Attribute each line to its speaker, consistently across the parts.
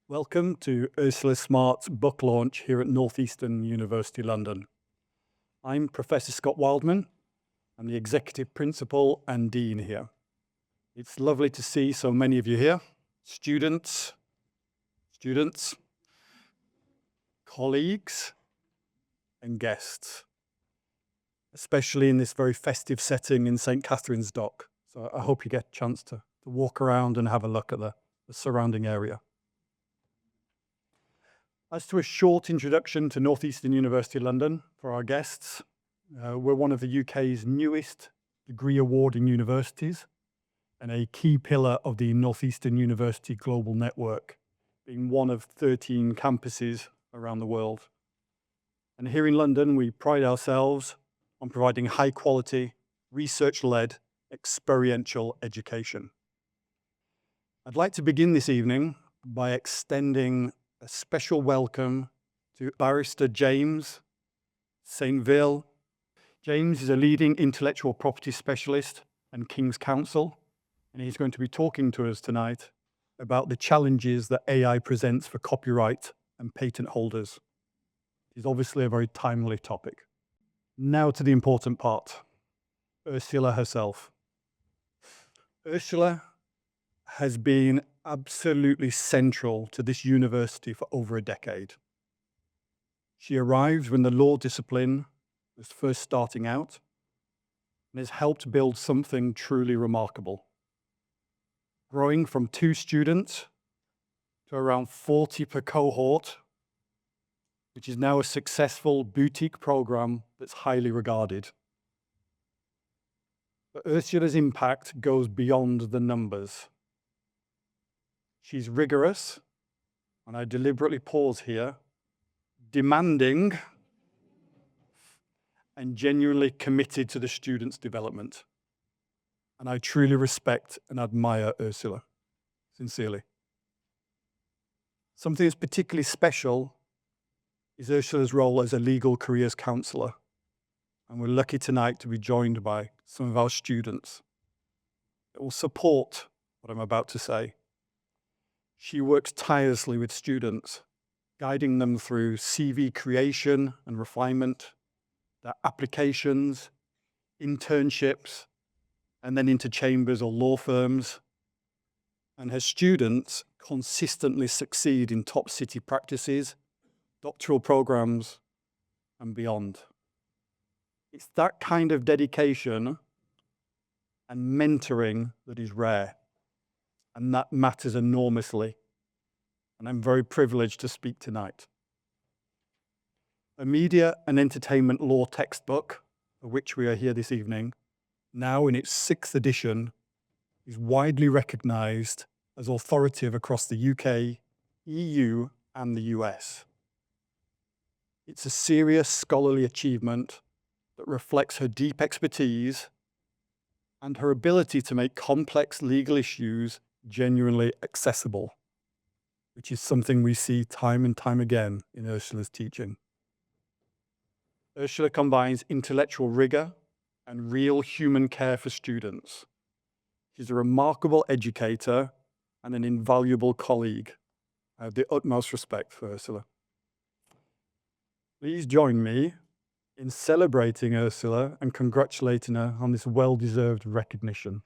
Speaker 1: Welcome to Ursula Smartt's book launch here at Northeastern University London. I'm Professor Scott Wildman. I'm the Executive Principal and Dean here. It's lovely to see so many of you here, students, colleagues, and guests, especially in this very festive setting in St Katharine's Dock. So I hope you get a chance to walk around and have a look at the surrounding area. As to a short introduction to Northeastern University London for our guests, we're one of the UK's newest degree awarding universities and a key pillar of the Northeastern University Global Network, being one of 13 campuses around the world. And here in London, we pride ourselves on providing high quality, research-led, experiential education. I'd like to begin this evening by extending a special welcome to Barrister James St Ville. James is a leading intellectual property specialist and King's Counsel, and he's going to be talking to us tonight about the challenges that AI presents for copyright and patent holders. It's obviously a very timely topic. Now to the important part, Ursula herself. Ursula has been absolutely central to this university for over a decade. She arrived when the law discipline was first starting out and has helped build something truly remarkable. Growing from 2 students to around 40 per cohort, which is now a successful boutique program that's highly regarded. But Ursula's impact goes beyond the numbers. She's rigorous, and I deliberately pause here, demanding and genuinely committed to the students' development. And I truly respect and admire Ursula, sincerely. Something that's particularly special is Ursula's role as a legal careers counsellor. And we're lucky tonight to be joined by some of our students that will support what I'm about to say. She works tirelessly with students, guiding them through CV creation and refinement, their applications, internships, and then into chambers or law firms. And her students consistently succeed in top city practices, doctoral programs, and beyond. It's that kind of dedication and mentoring that is rare. And that matters enormously. And I'm very privileged to speak tonight. A media and entertainment law textbook, for which we are here this evening, now in its 6th edition, is widely recognized as authoritative across the UK, EU, and the US. It's a serious scholarly achievement that reflects her deep expertise and her ability to make complex legal issues genuinely accessible, which is something we see time and time again in Ursula's teaching. Ursula combines intellectual rigor and real human care for students. She's a remarkable educator and an invaluable colleague. I have the utmost respect for Ursula. Please join me in celebrating Ursula and congratulating her on this well-deserved recognition.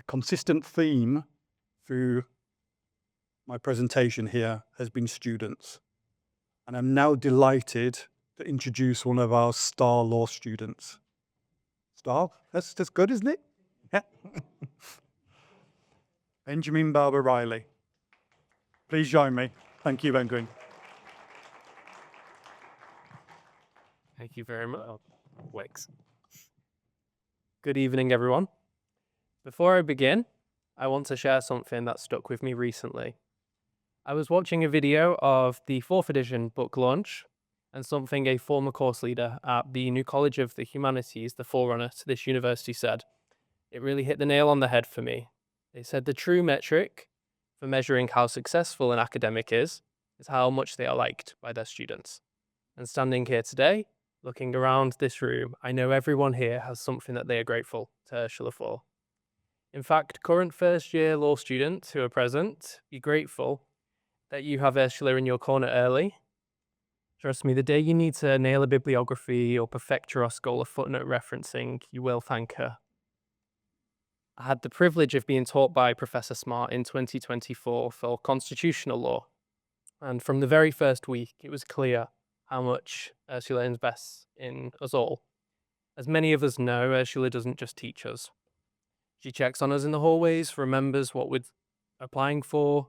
Speaker 1: Consistent theme through my presentation here has been students. And I'm now delighted to introduce one of our star law students. Star? That's good, isn't it? Yeah. Benjamin Barber-Riley. Please join me. Thank you, Benjamin.
Speaker 2: Thank you very much. Wix. Good evening, everyone. Before I begin, I want to share something that stuck with me recently. I was watching a video of the 4th edition book launch and something a former course leader at the New College of the Humanities, the forerunner to this university, said. It really hit the nail on the head for me. They said the true metric for measuring how successful an academic is how much they are liked by their students. And standing here today, Looking around this room, I know everyone here has something that they are grateful to Ursula for. In fact, current first-year law students who are present, be grateful that you have Ursula in your corner early. Trust me, the day you need to nail a bibliography or perfect your goal of footnote referencing, you will thank her. I had the privilege of being taught by Professor Smartt in 2024 for constitutional law. And from the very first week, it was clear how much Ursula invests in us all. As many of us know, Ursula doesn't just teach us. She checks on us in the hallways, remembers what we're applying for,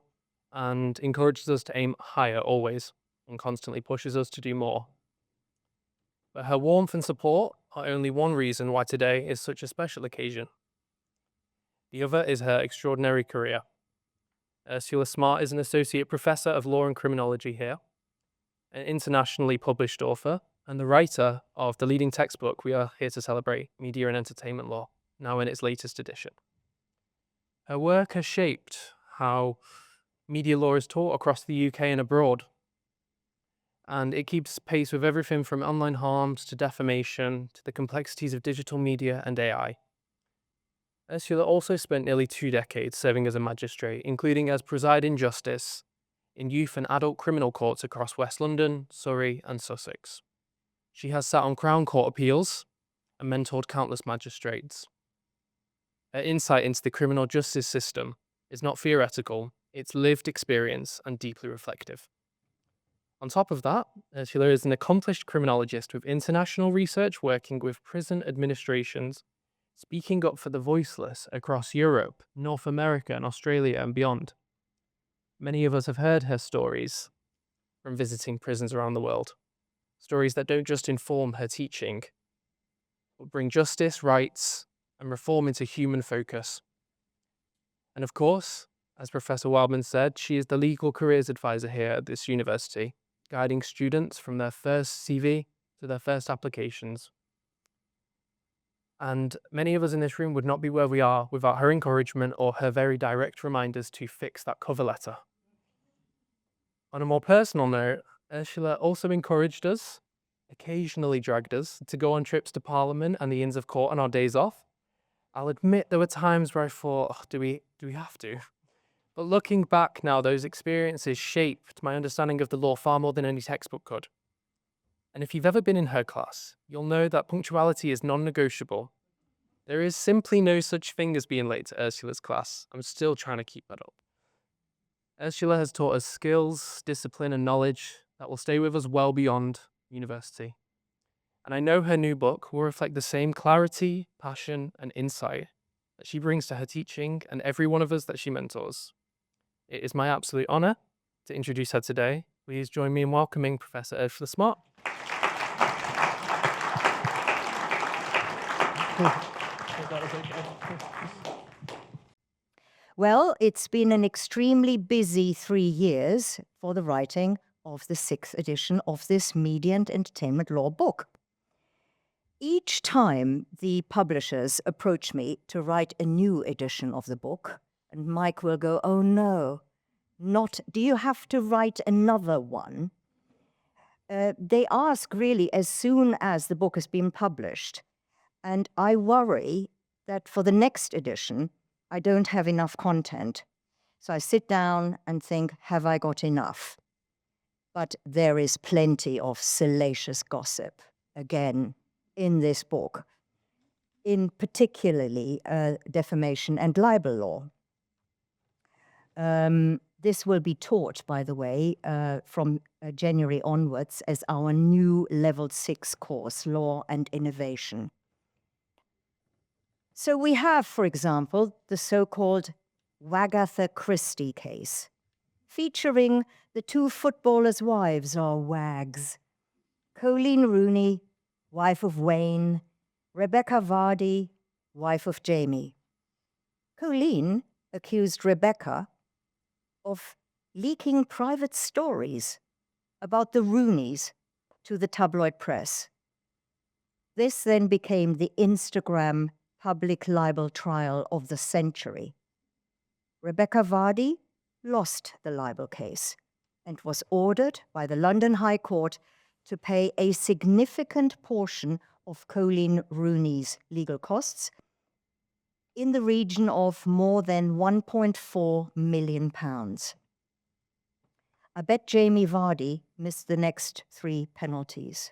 Speaker 2: and encourages us to aim higher always, and constantly pushes us to do more. But her warmth and support are only one reason why today is such a special occasion. The other is her extraordinary career. Ursula Smartt is an associate professor of law and criminology here, an internationally published author, and the writer of the leading textbook we are here to celebrate, Media and Entertainment Law, now in its latest edition. Her work has shaped how media law is taught across the UK and abroad, and it keeps pace with everything from online harms to defamation to the complexities of digital media and AI. Ursula also spent nearly 2 decades serving as a magistrate, including as presiding justice in youth and adult criminal courts across West London, Surrey, and Sussex. She has sat on Crown Court appeals and mentored countless magistrates. Her insight into the criminal justice system is not theoretical, it's lived experience and deeply reflective. On top of that, Ursula is an accomplished criminologist with international research working with prison administrations, speaking up for the voiceless across Europe, North America, and Australia and beyond. Many of us have heard her stories from visiting prisons around the world. Stories that don't just inform her teaching, but bring justice, rights, and reform into human focus. And of course, as Professor Wildman said, she is the legal careers advisor here at this university, guiding students from their first CV to their first applications. And many of us in this room would not be where we are without her encouragement or her very direct reminders to fix that cover letter. On a more personal note, Ursula also encouraged us, occasionally dragged us, to go on trips to Parliament and the Inns of Court on our days off. I'll admit there were times where I thought, do we have to? But looking back now, those experiences shaped my understanding of the law far more than any textbook could. And if you've ever been in her class, you'll know that punctuality is non-negotiable. There is simply no such thing as being late to Ursula's class. I'm still trying to keep that up. Ursula has taught us skills, discipline, and knowledge that will stay with us well beyond university. And I know her new book will reflect the same clarity, passion, and insight that she brings to her teaching and every one of us that she mentors. It is my absolute honor to introduce her today. Please join me in welcoming Professor Ursula Smartt.
Speaker 3: Well, it's been an extremely busy 3 years for the writing of the 6th edition of this Media and Entertainment Law book. Each time the publishers approach me to write a new edition of the book, and Mike will go, "Oh no, do you have to write another one?" They ask really as soon as the book has been published. And I worry that for the next edition, I don't have enough content. So I sit down and think, have I got enough? But there is plenty of salacious gossip, again, in this book, in particularly defamation and libel law. This will be taught, by the way, from January onwards as our new Level 6 course, Law and Innovation. So we have, for example, the so-called Wagatha Christie case, featuring the 2 footballers' wives, or WAGs. Colleen Rooney, wife of Wayne, Rebecca Vardy, wife of Jamie. Colleen accused Rebecca of leaking private stories about the Rooneys to the tabloid press. This then became the Instagram public libel trial of the century. Rebecca Vardy lost the libel case and was ordered by the London High Court to pay a significant portion of Colleen Rooney's legal costs in the region of more than £1.4 million. I bet Jamie Vardy missed the next 3 penalties.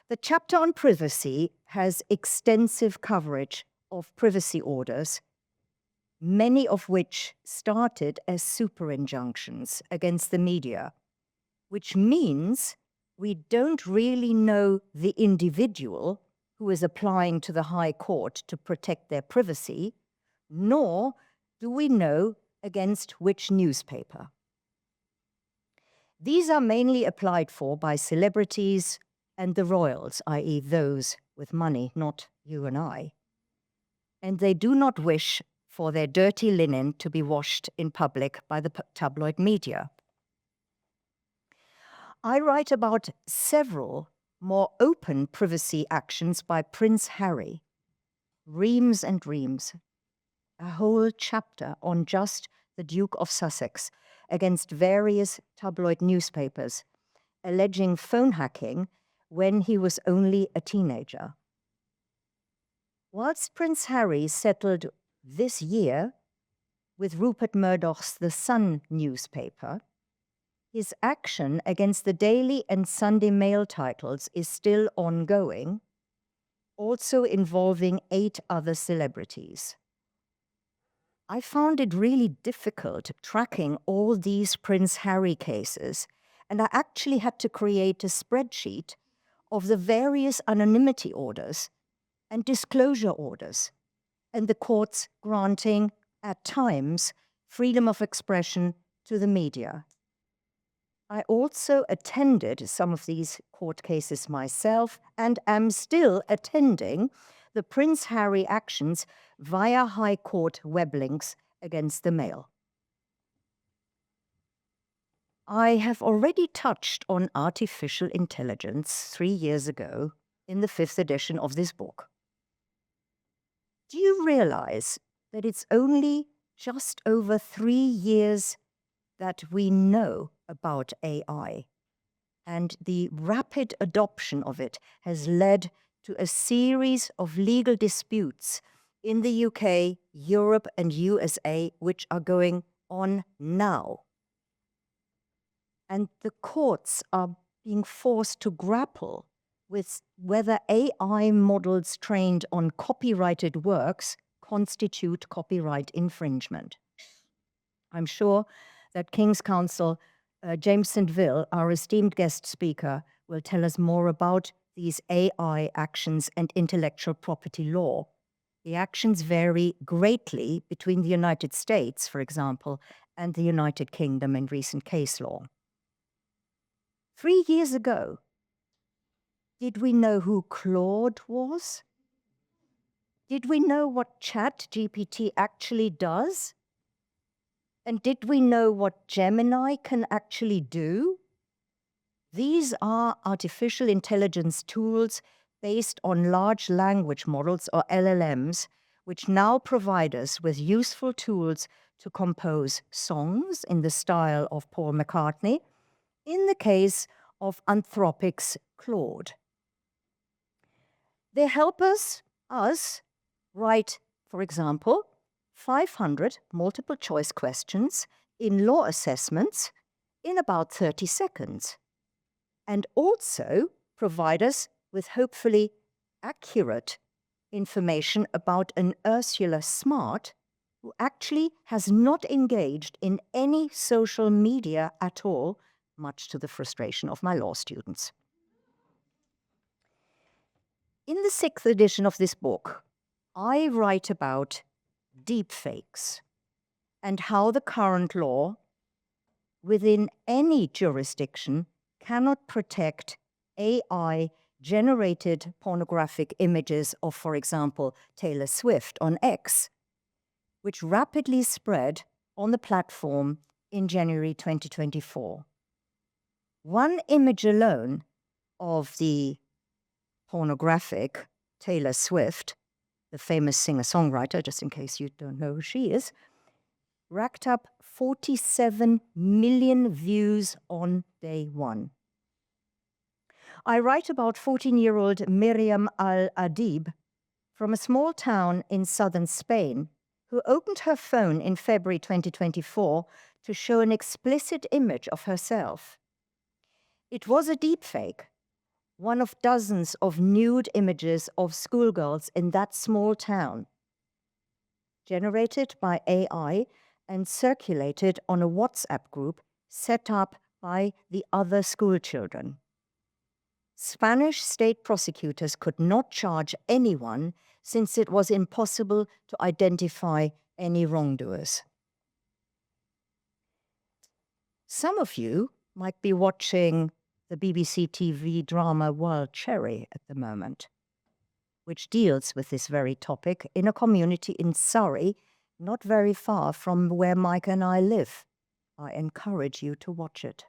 Speaker 3: The chapter on privacy has extensive coverage of privacy orders, many of which started as super injunctions against the media, which means we don't really know the individual who is applying to the High Court to protect their privacy, nor do we know against which newspaper. These are mainly applied for by celebrities and the royals, i.e. those with money, not you and I. And they do not wish for their dirty linen to be washed in public by the tabloid media. I write about several more open privacy actions by Prince Harry, reams and reams, a whole chapter on just the Duke of Sussex against various tabloid newspapers, alleging phone hacking when he was only a teenager. Whilst Prince Harry settled this year with Rupert Murdoch's The Sun newspaper, his action against the Daily and Sunday Mail titles is still ongoing, also involving 8 other celebrities. I found it really difficult tracking all these Prince Harry cases, and I actually had to create a spreadsheet of the various anonymity orders and disclosure orders, and the courts granting, at times, freedom of expression to the media. I also attended some of these court cases myself and am still attending the Prince Harry actions via High Court web links against the Mail. I have already touched on artificial intelligence 3 years ago in the 5th edition of this book. Do you realize that it's only just over 3 years that we know about AI, and the rapid adoption of it has led to a series of legal disputes in the UK, Europe, and USA, which are going on now. And the courts are being forced to grapple with whether AI models trained on copyrighted works constitute copyright infringement. I'm sure that King's Counsel James St Ville, our esteemed guest speaker, will tell us more about these AI actions and intellectual property law. The actions vary greatly between the United States, for example, and the United Kingdom in recent case law. 3 years ago, did we know who Claude was? Did we know what ChatGPT actually does? And did we know what Gemini can actually do? These are artificial intelligence tools based on large language models, or LLMs, which now provide us with useful tools to compose songs in the style of Paul McCartney, in the case of Anthropic's Claude. They help us write, for example, 500 multiple choice questions in law assessments in about 30 seconds, and also provide us with hopefully accurate information about an Ursula Smartt who actually has not engaged in any social media at all, much to the frustration of my law students. In the 6th edition of this book, I write about deepfakes and how the current law within any jurisdiction cannot protect AI-generated pornographic images of, for example, Taylor Swift on X, which rapidly spread on the platform in January 2024. One image alone of the pornographic Taylor Swift, the famous singer-songwriter, just in case you don't know who she is, racked up 47 million views on day one. I write about 14-year-old Miriam Al-Adib from a small town in southern Spain who opened her phone in February 2024 to show an explicit image of herself. It was a deepfake, one of dozens of nude images of schoolgirls in that small town, generated by AI and circulated on a WhatsApp group set up by the other schoolchildren. Spanish state prosecutors could not charge anyone since it was impossible to identify any wrongdoers. Some of you might be watching the BBC TV drama Wild Cherry at the moment, which deals with this very topic in a community in Surrey, not very far from where Mike and I live. I encourage you to watch it.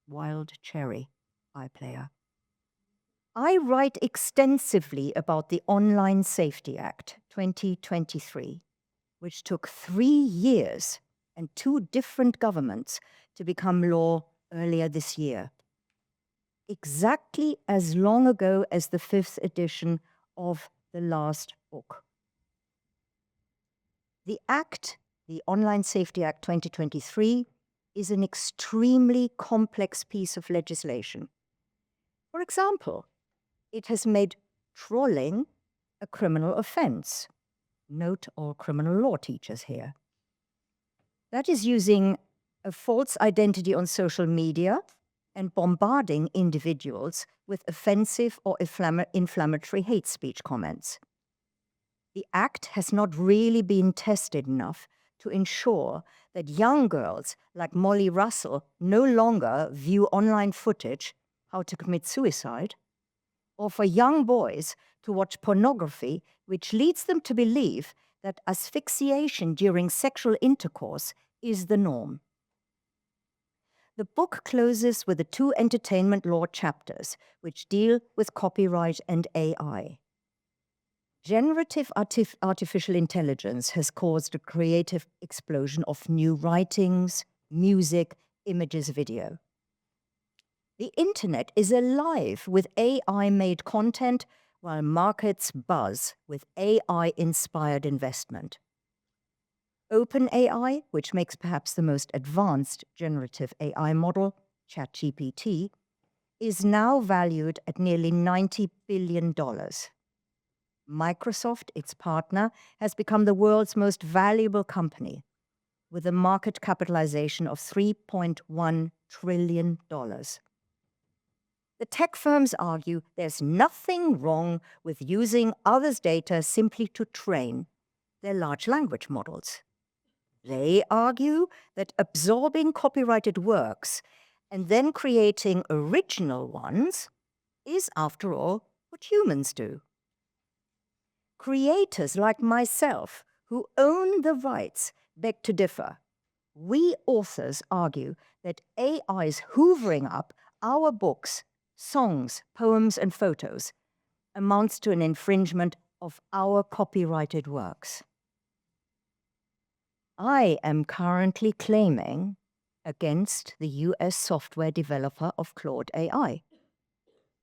Speaker 3: Wild Cherry, iPlayer. I write extensively about the Online Safety Act 2023, which took 3 years and 2 different governments to become law earlier this year. Exactly as long ago as the 5th edition of the last book. The Act, the Online Safety Act 2023, is an extremely complex piece of legislation. For example, it has made trolling a criminal offense. Note all criminal law teachers here. That is using a false identity on social media and bombarding individuals with offensive or inflammatory hate speech comments. The Act has not really been tested enough to ensure that young girls like Molly Russell no longer view online footage, how to commit suicide, or for young boys to watch pornography, which leads them to believe that asphyxiation during sexual intercourse is the norm. The book closes with the 2 entertainment law chapters, which deal with copyright and AI. Generative artificial intelligence has caused a creative explosion of new writings, music, images, video. The internet is alive with AI-made content, while markets buzz with AI-inspired investment. OpenAI, which makes perhaps the most advanced generative AI model, ChatGPT, is now valued at nearly $90 billion. Microsoft, its partner, has become the world's most valuable company, with a market capitalization of $3.1 trillion. The tech firms argue there's nothing wrong with using others' data simply to train their large language models. They argue that absorbing copyrighted works and then creating original ones is, after all, what humans do. Creators like myself, who own the rights, beg to differ. We authors argue that AI's hoovering up our books, songs, poems, and photos amounts to an infringement of our copyrighted works. I am currently claiming against the US software developer of Claude AI,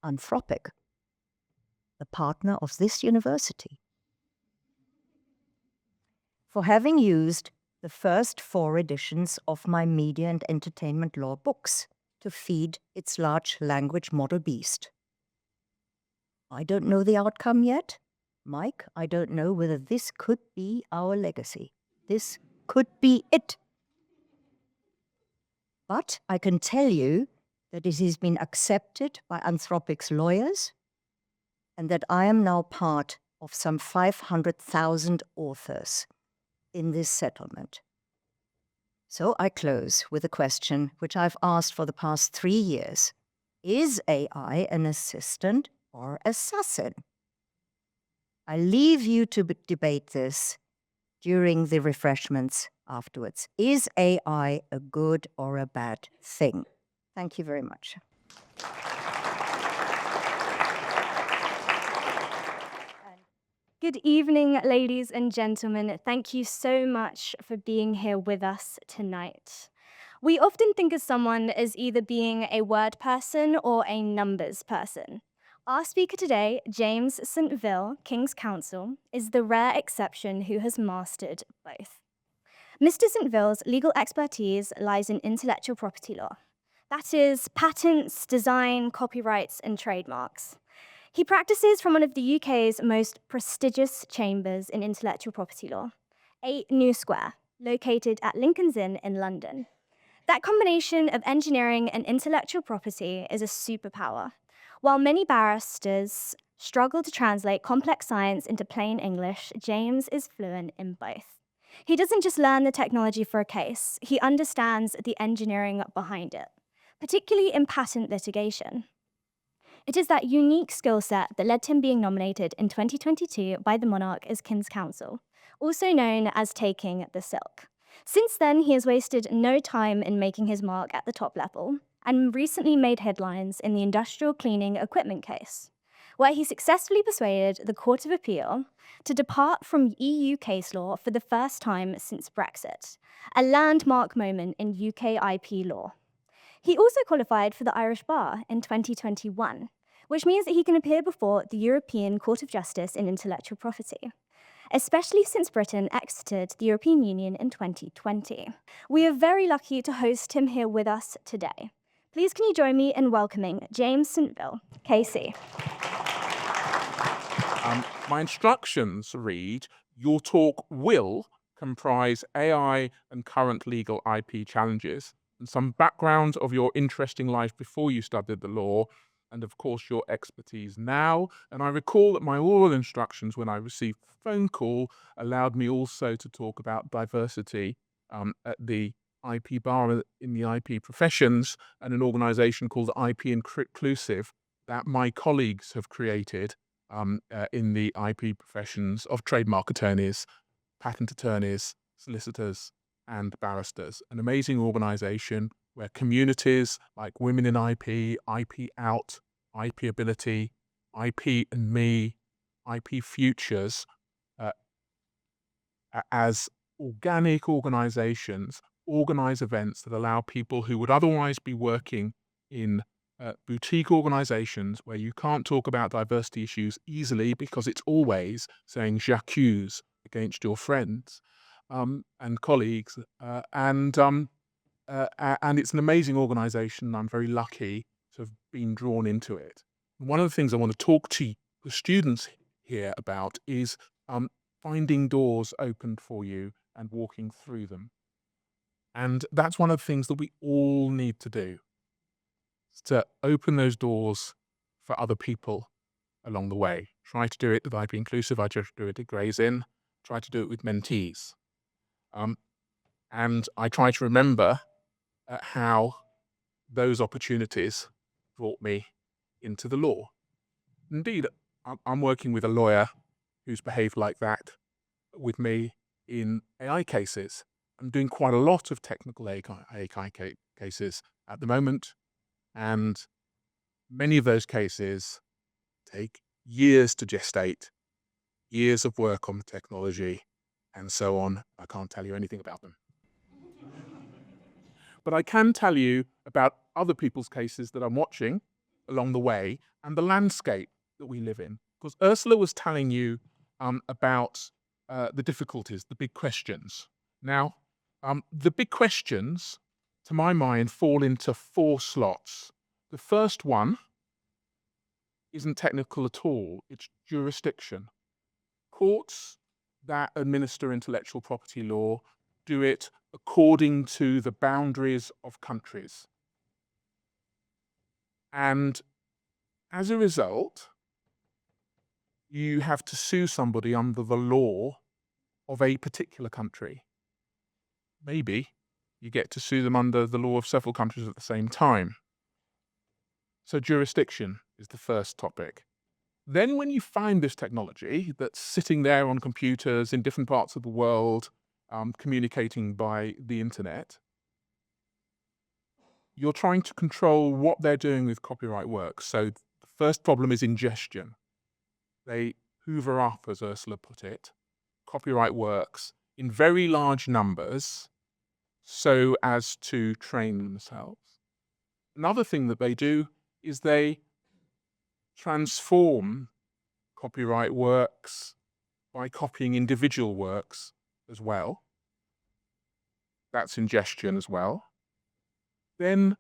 Speaker 3: Anthropic, the partner of this university, for having used the first 4 editions of my media and entertainment law books to feed its large language model beast. I don't know the outcome yet. Mike, I don't know whether this could be our legacy. This could be it. But I can tell you that it has been accepted by Anthropic's lawyers and that I am now part of some 500,000 authors in this settlement. So I close with a question which I've asked for the past 3 years. Is AI an assistant or assassin? I leave you to debate this during the refreshments afterwards. Is AI a good or a bad thing? Thank you very much.
Speaker 4: Good evening, ladies and gentlemen. Thank you so much for being here with us tonight. We often think of someone as either being a word person or a numbers person. Our speaker today, James St Ville, King's Counsel, is the rare exception who has mastered both. Mr. St Ville's legal expertise lies in intellectual property law. That is, patents, design, copyrights, and trademarks. He practices from one of the UK's most prestigious chambers in intellectual property law, 8 New Square, located at Lincoln's Inn in London. That combination of engineering and intellectual property is a superpower. While many barristers struggle to translate complex science into plain English, James is fluent in both. He doesn't just learn the technology for a case, he understands the engineering behind it, particularly in patent litigation. It is that unique skill set that led to him being nominated in 2022 by the monarch as King's Counsel, also known as taking the silk. Since then, he has wasted no time in making his mark at the top level, and recently made headlines in the industrial cleaning equipment case, where he successfully persuaded the Court of Appeal to depart from EU case law for the first time since Brexit, a landmark moment in UK IP law. He also qualified for the Irish Bar in 2021, which means that he can appear before the European Court of Justice in Intellectual Property, especially since Britain exited the European Union in 2020. We are very lucky to host him here with us today. Please can you join me in welcoming James St Ville KC.
Speaker 5: My instructions read, your talk will comprise AI and current legal IP challenges, and some background of your interesting life before you studied the law, and of course your expertise now. And I recall that my oral instructions when I received the phone call allowed me also to talk about diversity at the IP bar in the IP professions, and an organisation called IP Inclusive that my colleagues have created in the IP professions of trademark attorneys, patent attorneys, solicitors, and barristers. An amazing organisation where communities like Women in IP, IP Out, IP Ability, IP and Me, IP Futures, as organic organisations, organise events that allow people who would otherwise be working in boutique organisations where you can't talk about diversity issues easily because it's always saying j'accuse against your friends and colleagues. And it's an amazing organisation. I'm very lucky to have been drawn into it. One of the things I want to talk to the students here about is finding doors opened for you and walking through them. And that's one of the things that we all need to do, to open those doors for other people along the way. Try to do it with IP Inclusive. I try to do it at Gray's Inn. Try to do it with mentees. And I try to remember how those opportunities brought me into the law. Indeed, I'm working with a lawyer who's behaved like that with me in AI cases. I'm doing quite a lot of technical AI cases at the moment, and many of those cases take years to gestate, years of work on the technology, and so on. I can't tell you anything about them. But I can tell you about other people's cases that I'm watching along the way and the landscape that we live in. Because Ursula was telling you about the difficulties, the big questions. Now, the big questions, to my mind, fall into 4 slots. The first one isn't technical at all. It's jurisdiction. Courts that administer intellectual property law do it according to the boundaries of countries. And as a result, you have to sue somebody under the law of a particular country. Maybe you get to sue them under the law of several countries at the same time. So jurisdiction is the first topic. Then when you find this technology that's sitting there on computers in different parts of the world, communicating by the internet, you're trying to control what they're doing with copyright works. So the first problem is ingestion. hoover up, as Ursula put it, copyright works in very large numbers so as to train themselves. Another thing that they do is they transform copyright works by copying individual works as well. That's ingestion as well. Then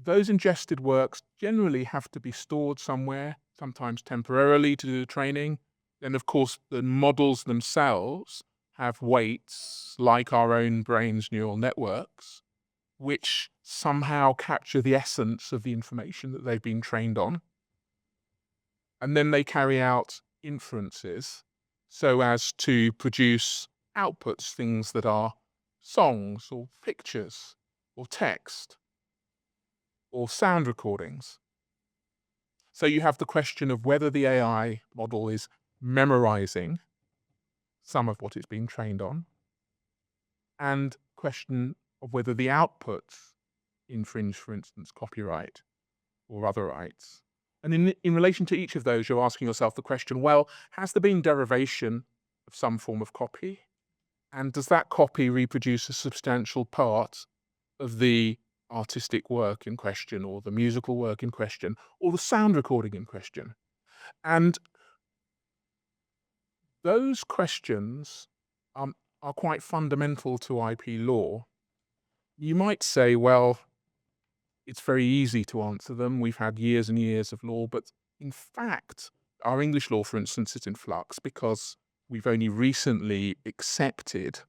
Speaker 5: those ingested works generally have to be stored somewhere, sometimes temporarily to do the training. Then, of course, the models themselves have weights like our own brain's neural networks, which somehow capture the essence of the information that they've been trained on. And then they carry out inferences so as to produce outputs, things that are songs or pictures or text or sound recordings. So you have the question of whether the AI model is memorizing some of what it's been trained on, and question of whether the outputs infringe, for instance, copyright or other rights. And in relation to each of those, you're asking yourself the question, well, has there been derivation of some form of copy? And does that copy reproduce a substantial part of the artistic work in question, or the musical work in question, or the sound recording in question? And those questions are quite fundamental to IP law. You might say, well, it's very easy to answer them. We've had years and years of law, but in fact, our English law, for instance, is in flux because we've only recently accepted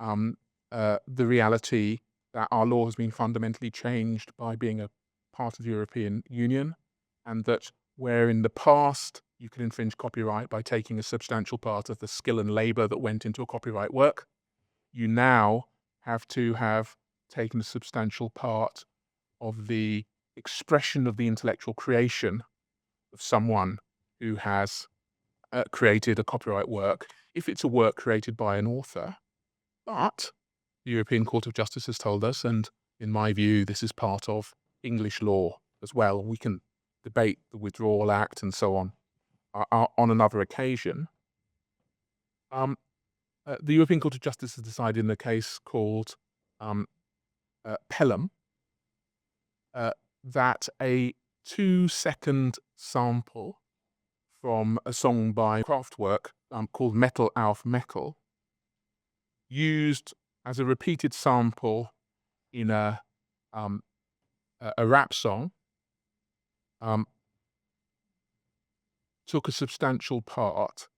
Speaker 5: the reality that our law has been fundamentally changed by being a part of the European Union, and that where in the past you could infringe copyright by taking a substantial part of the skill and labor that went into a copyright work, you now have to have taken a substantial part of the expression of the intellectual creation of someone who has created a copyright work, if it's a work created by an author. But the European Court of Justice has told us, and in my view, this is part of English law as well. We can debate the Withdrawal Act and so on another occasion. The European Court of Justice has decided in a case called Pelham that a 2-second sample from a song by Kraftwerk called Metal auf Metal, used as a repeated sample in a rap song, took a substantial part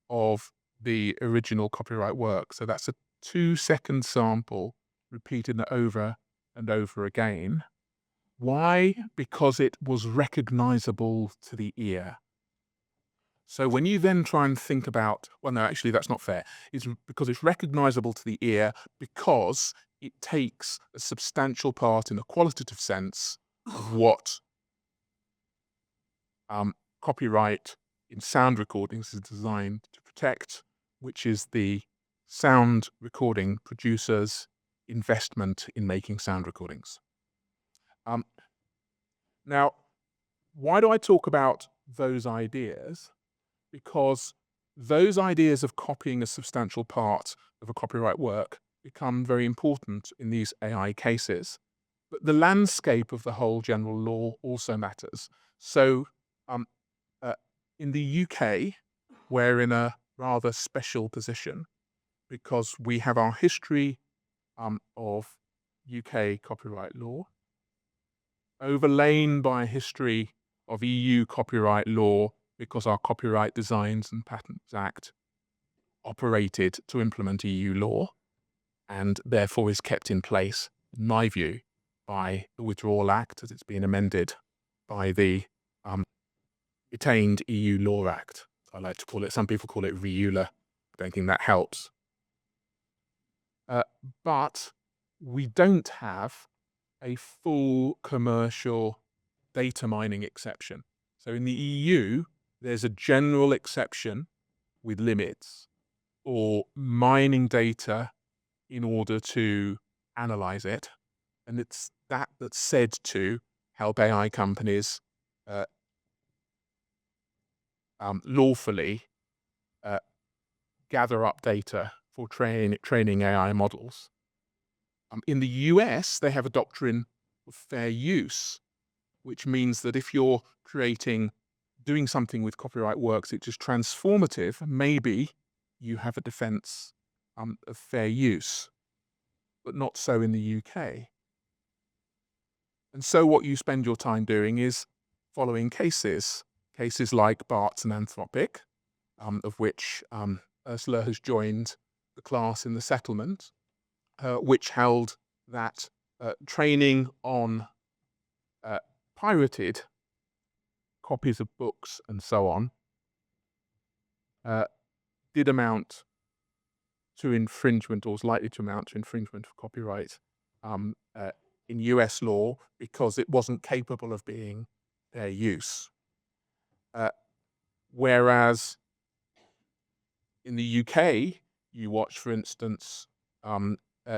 Speaker 5: of the original copyright work. So that's a 2-second sample repeated over and over again. Why? Because it was recognizable to the ear. So when you then try and think about, well, no, actually, that's not fair. It's because it's recognizable to the ear because it takes a substantial part in a qualitative sense of what copyright in sound recordings is designed to protect, which is the sound recording producer's investment in making sound recordings. Now, why do I talk about those ideas? Because those ideas of copying a substantial part of a copyright work become very important in these AI cases. But the landscape of the whole general law also matters. So in the UK, we're in a rather special position because we have our history of UK copyright law overlain by a history of EU copyright law, because our Copyright Designs and Patents Act operated to implement EU law and therefore is kept in place, in my view, by the Withdrawal Act as it's been amended by the retained EU Law Act. I like to call it, some people call it REULA. I don't think that helps. But we don't have a full commercial data mining exception. So in the EU, there's a general exception with limits or mining data in order to analyze it. And it's that's said to help AI companies lawfully gather up data for training AI models. In the US, they have a doctrine of fair use, which means that if you're doing something with copyright works which is transformative, maybe you have a defense of fair use, but not so in the UK. And so what you spend your time doing is following cases like Bart's and Anthropic, of which Ursula has joined the class in the settlement, which held that training on pirated copies of books and so on did amount to infringement, or was likely to amount to infringement of copyright in US law, because it wasn't capable of being fair use. Whereas in the UK, you watch, for instance,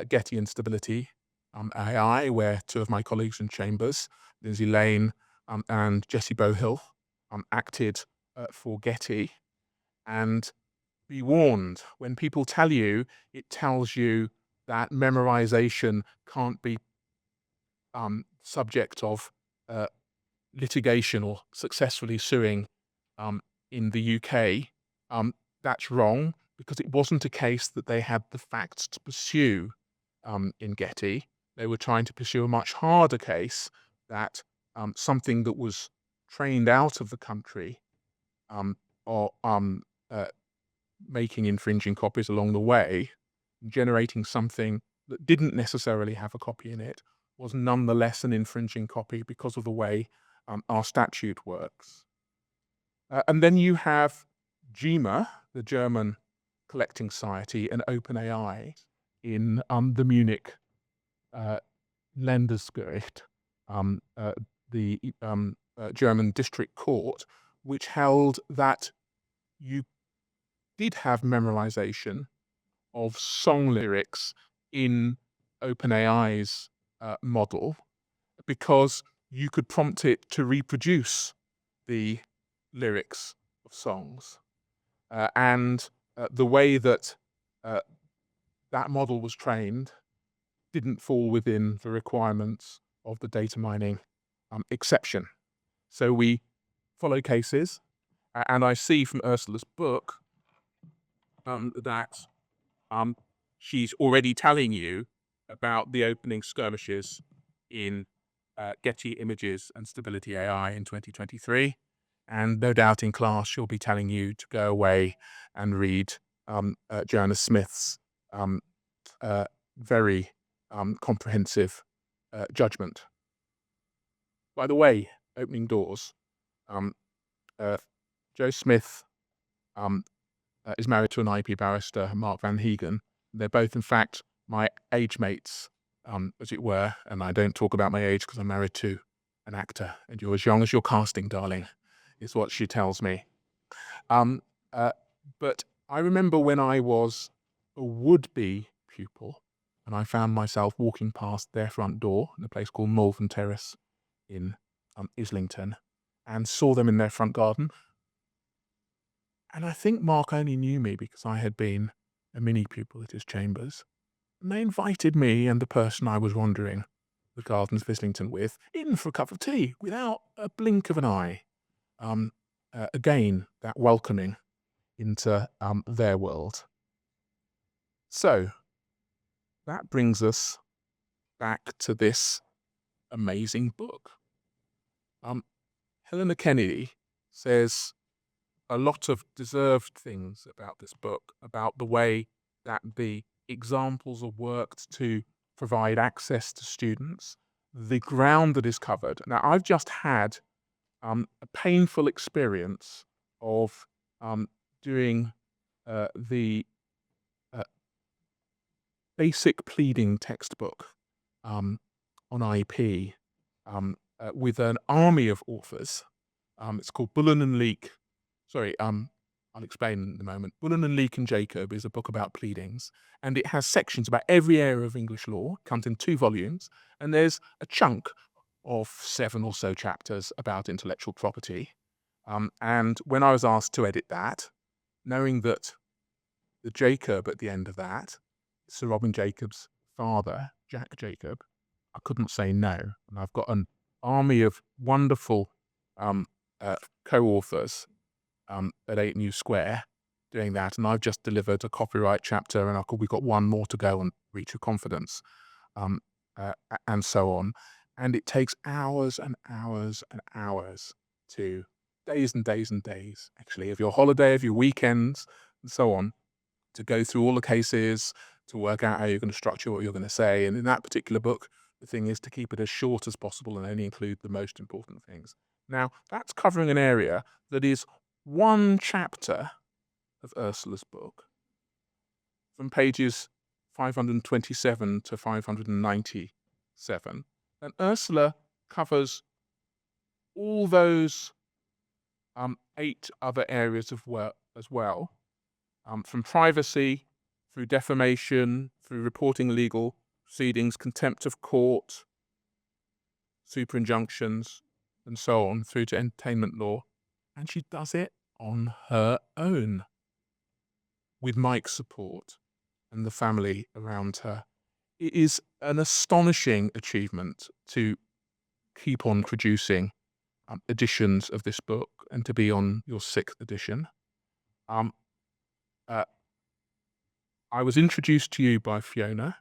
Speaker 5: Getty Instability AI, where two of my colleagues in Chambers, Lindsay Lane and Jessie Bohill, acted for Getty. And be warned, when people tell you, it tells you that memorization can't be subject of litigation or successfully suing in the UK, that's wrong, because it wasn't a case that they had the facts to pursue in Getty. They were trying to pursue a much harder case, that something that was trained out of the country or making infringing copies along the way, generating something that didn't necessarily have a copy in it, was nonetheless an infringing copy because of the way our statute works. And then you have GEMA, the German Collecting Society, and OpenAI in the Munich Ländergericht, the German district court, which held that you did have memorization of song lyrics in OpenAI's model, because you could prompt it to reproduce the lyrics of songs. And the way that that model was trained didn't fall within the requirements of the data mining exception. So we follow cases, and I see from Ursula's book that she's already telling you about the opening skirmishes in Getty Images and Stability AI in 2023. And no doubt in class, she'll be telling you to go away and read Joanna Smith's very comprehensive judgment. By the way, opening doors, Jo Smith is married to an IP barrister, Mark Van Heegen. They're both, in fact, my age mates, as it were, and I don't talk about my age because I'm married to an actor, and you're as young as your casting, darling, is what she tells me. But I remember when I was a would-be pupil, and I found myself walking past their front door in a place called Malvern Terrace in Islington, and saw them in their front garden. And I think Mark only knew me because I had been a mini pupil at his chambers. And they invited me and the person I was wandering the gardens of Islington with in for a cup of tea without a blink of an eye. Again, that welcoming into their world. So that brings us back to this amazing book. Helena Kennedy says a lot of deserved things about this book, about the way that the examples are worked to provide access to students, the ground that is covered. Now, I've just had a painful experience of doing the basic pleading textbook on IP with an army of authors. It's called Bullen and Leak. Sorry, I'll explain in a moment. Bullen and Leak and Jacob is a book about pleadings, and it has sections about every area of English law. It comes in 2 volumes, and there's a chunk of 7 or so chapters about intellectual property. And when I was asked to edit that, knowing that the Jacob at the end of that, Sir Robin Jacob's father, Jack Jacob, I couldn't say no. And I've got an army of wonderful co-authors at 8 New Square doing that. And I've just delivered a copyright chapter, and we've got one more to go on Reach of Confidence, and so on. And it takes hours and hours and hours to days and days and days, actually, of your holiday, of your weekends, and so on, to go through all the cases, to work out how you're going to structure what you're going to say. And in that particular book, the thing is to keep it as short as possible and only include the most important things. Now, that's covering an area that is one chapter of Ursula's book, from pages 527 to 597. And Ursula covers all those 8 other areas of work as well, from privacy, through defamation, through reporting legal proceedings, contempt of court, super injunctions, and so on, through to entertainment law. And she does it on her own, with Mike's support and the family around her. It is an astonishing achievement to keep on producing editions of this book and to be on your 6th edition. I was introduced to you by Fiona.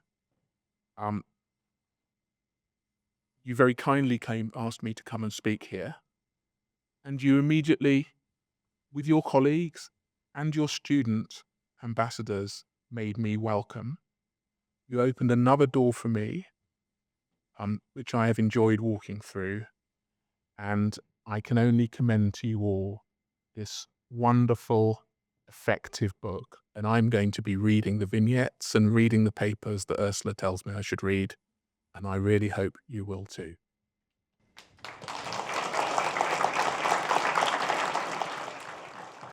Speaker 5: You very kindly asked me to come and speak here, and you immediately, with your colleagues and your student ambassadors, made me welcome. You opened another door for me, which I have enjoyed walking through, and I can only commend to you all this wonderful, effective book. And I'm going to be reading the vignettes and reading the papers that Ursula tells me I should read, and I really hope you will too.